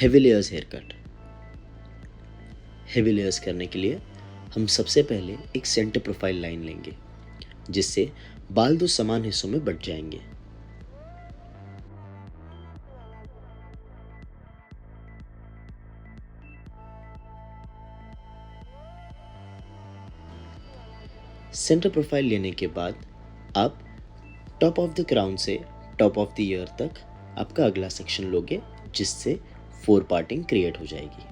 Heavy layers haircut. Heavy layers करने के लिए हम सबसे पहले एक सेंटर प्रोफाइल लाइन लेंगे, जिससे बाल दो समान हिस्सों में बट जाएंगे। सेंटर प्रोफाइल लेने के बाद आप टॉप ऑफ द क्राउन से टॉप ऑफ द ईयर तक आपका अगला सेक्शन लोगे, जिससे फोर पार्टिंग क्रिएट हो जाएगी।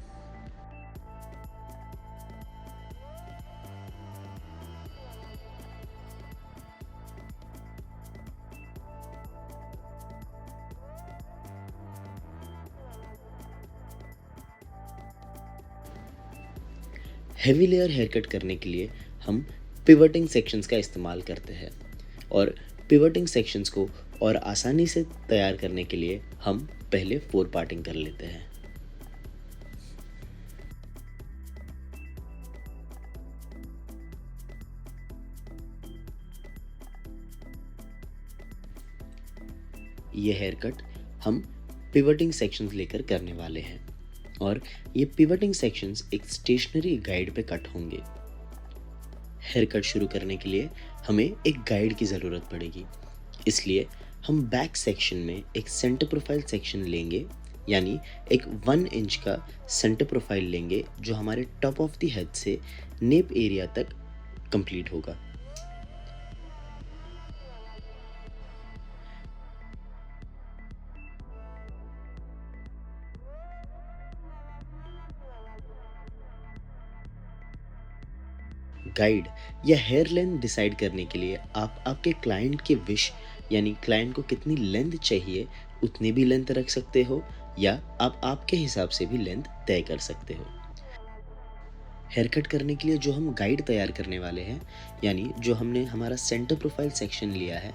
हेवी लेयर हेयर कट करने के लिए हम पिवटिंग सेक्शंस का इस्तेमाल करते हैं, और पिवटिंग सेक्शंस को और आसानी से तैयार करने के लिए हम पहले फोर पार्टिंग कर लेते हैं। ये हेयर कट हम पिवटिंग सेक्शंस लेकर करने वाले हैं, और ये पिवटिंग सेक्शंस एक स्टेशनरी गाइड पे कट होंगे। हेयर कट शुरू करने के लिए हमें एक गाइड की ज़रूरत पड़ेगी, इसलिए हम बैक सेक्शन में एक सेंटर प्रोफाइल सेक्शन लेंगे, यानी एक 1 इंच का सेंटर प्रोफाइल लेंगे जो हमारे टॉप ऑफ द हेड से नेप एरिया तक कंप्लीट होगा। गाइड या हेयर लेंथ डिसाइड करने के लिए आप आपके क्लाइंट के विश, यानी क्लाइंट को कितनी लेंथ चाहिए उतनी भी लेंथ रख सकते हो, या आप आपके हिसाब से भी लेंथ तय कर सकते हो। हेयर कट करने के लिए जो हम गाइड तैयार करने वाले हैं, यानी जो हमने हमारा सेंटर प्रोफाइल सेक्शन लिया है,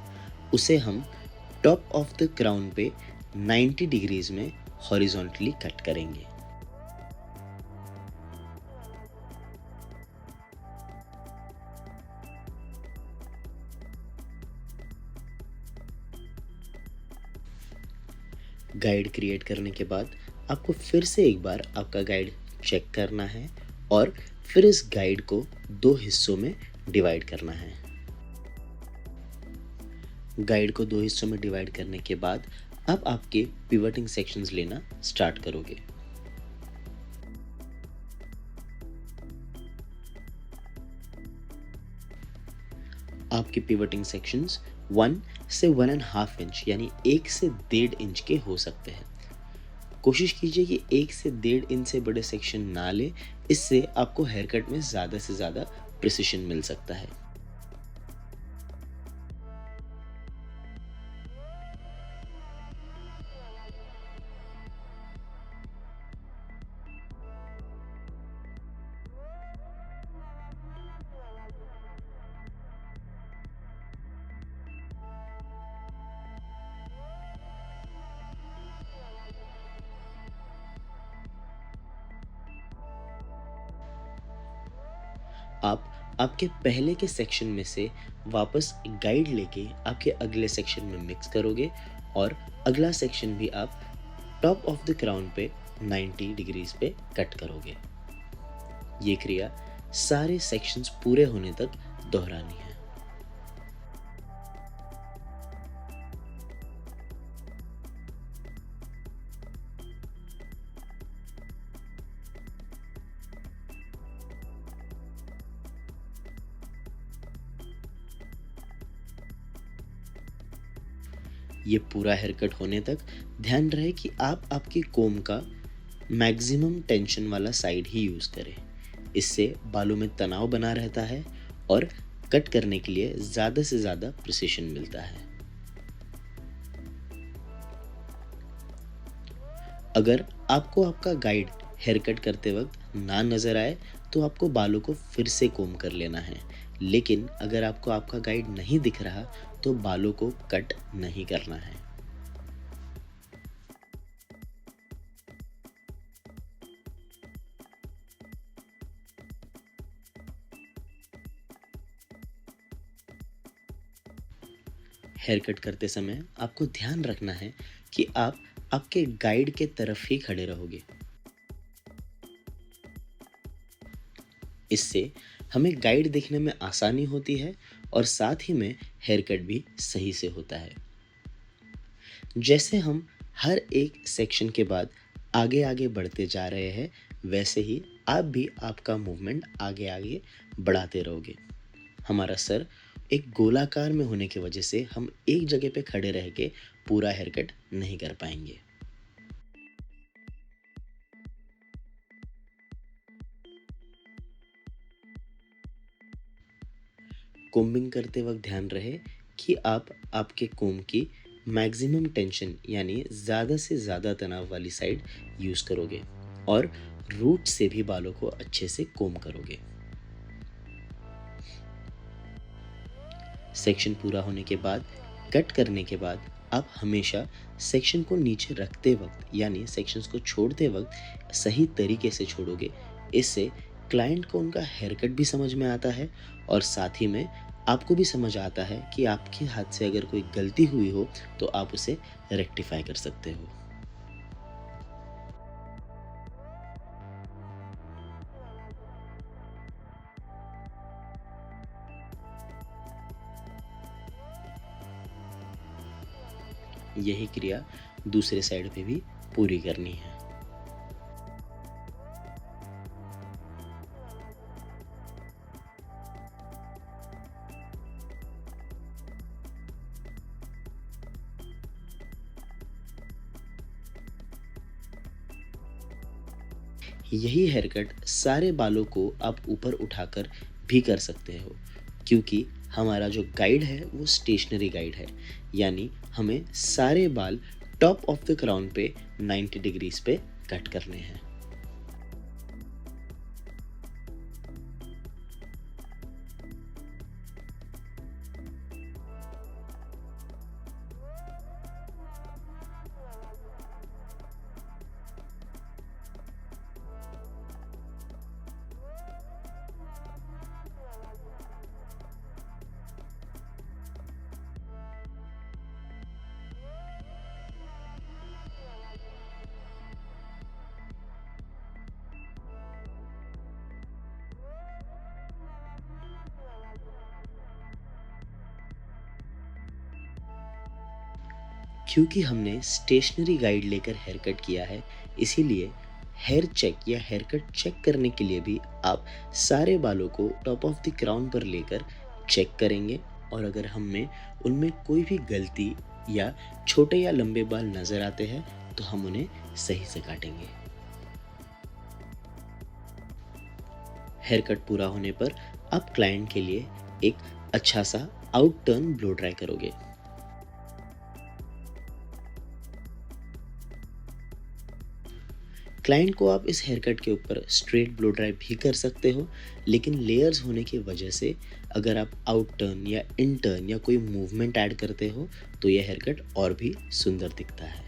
उसे हम टॉप ऑफ द क्राउन पे 90 डिग्रीज में हॉरिजॉन्टली कट करेंगे। गाइड क्रिएट करने के बाद आपको फिर से एक बार आपका गाइड चेक करना है, और फिर इस गाइड को दो हिस्सों में डिवाइड करना है। गाइड को दो हिस्सों में डिवाइड करने के बाद आप आपके पिवटिंग सेक्शंस लेना स्टार्ट करोगे। आपके पिवटिंग सेक्शंस 1 से 1.5 इंच यानी 1 से 1.5 इंच के हो सकते हैं। कोशिश कीजिए कि 1 से 1.5 इंच से बड़े सेक्शन ना ले, इससे आपको हेयर कट में ज़्यादा से ज़्यादा प्रिसिशन मिल सकता है। आप आपके पहले के सेक्शन में से वापस गाइड लेके आपके अगले सेक्शन में मिक्स करोगे, और अगला सेक्शन भी आप टॉप ऑफ द क्राउन पे 90 डिग्रीज पे कट करोगे। ये क्रिया सारे सेक्शंस पूरे होने तक दोहरानी है। ये पूरा हेयर कट होने तक ध्यान रहे कि आप आपके कोम का मैक्सिमम टेंशन वाला साइड ही यूज़ करें। इससे बालों में तनाव बना रहता है और कट करने के लिए ज़्यादा से ज़्यादा प्रिसिशन मिलता है। अगर आपको आपका गाइड हेयर कट करते वक्त ना नज़र आए, तो आपको बालों को फिर से कोम कर लेना है, लेकिन अगर आपको आपका गाइड नहीं दिख रहा तो बालों को कट नहीं करना है। हेयर कट करते समय आपको ध्यान रखना है कि आप आपके गाइड के तरफ ही खड़े रहोगे। इससे हमें गाइड देखने में आसानी होती है और साथ ही में हेयर कट भी सही से होता है। जैसे हम हर एक सेक्शन के बाद आगे आगे बढ़ते जा रहे हैं, वैसे ही आप भी आपका मूवमेंट आगे आगे बढ़ाते रहोगे। हमारा सर एक गोलाकार में होने की वजह से हम एक जगह पे खड़े रह के पूरा हेयर कट नहीं कर पाएंगे। कोम्बिंग करते वक्त ध्यान रहे कि आप आपके कोम की मैक्सिमम टेंशन यानी ज़्यादा से ज़्यादा तनाव वाली साइड यूज़ करोगे और रूट से भी बालों को अच्छे से कोम करोगे। सेक्शन पूरा होने के बाद, कट करने के बाद आप हमेशा सेक्शन को नीचे रखते वक्त यानी सेक्शंस को छोड़ते वक्त सही तरीके से छोड़ोगे। इससे क्लाइंट को उनका हेयर कट भी समझ में आता है और साथ ही में आपको भी समझ आता है कि आपके हाथ से अगर कोई गलती हुई हो तो आप उसे रेक्टिफाई कर सकते हो। यही क्रिया दूसरे साइड पे भी पूरी करनी है। यही हेयर कट सारे बालों को आप ऊपर उठाकर भी कर सकते हो, क्योंकि हमारा जो गाइड है वो स्टेशनरी गाइड है, यानी हमें सारे बाल टॉप ऑफ द क्राउन पे 90 डिग्रीज पे कट करने हैं। क्योंकि हमने स्टेशनरी गाइड लेकर हेयर कट किया है, इसीलिए हेयर चेक या हेयर कट चेक करने के लिए भी आप सारे बालों को टॉप ऑफ द क्राउन पर लेकर चेक करेंगे और अगर हमें उनमें कोई भी गलती या छोटे या लंबे बाल नज़र आते हैं तो हम उन्हें सही से काटेंगे। हेयर कट पूरा होने पर आप क्लाइंट के लिए एक अच्छा सा आउट टर्न ब्लो ड्राई करोगे। क्लाइंट को आप इस हेयर कट के ऊपर स्ट्रेट ब्लो ड्राई भी कर सकते हो, लेकिन लेयर्स होने की वजह से अगर आप आउट टर्न या इन टर्न या कोई मूवमेंट ऐड करते हो तो यह हेयर कट और भी सुंदर दिखता है।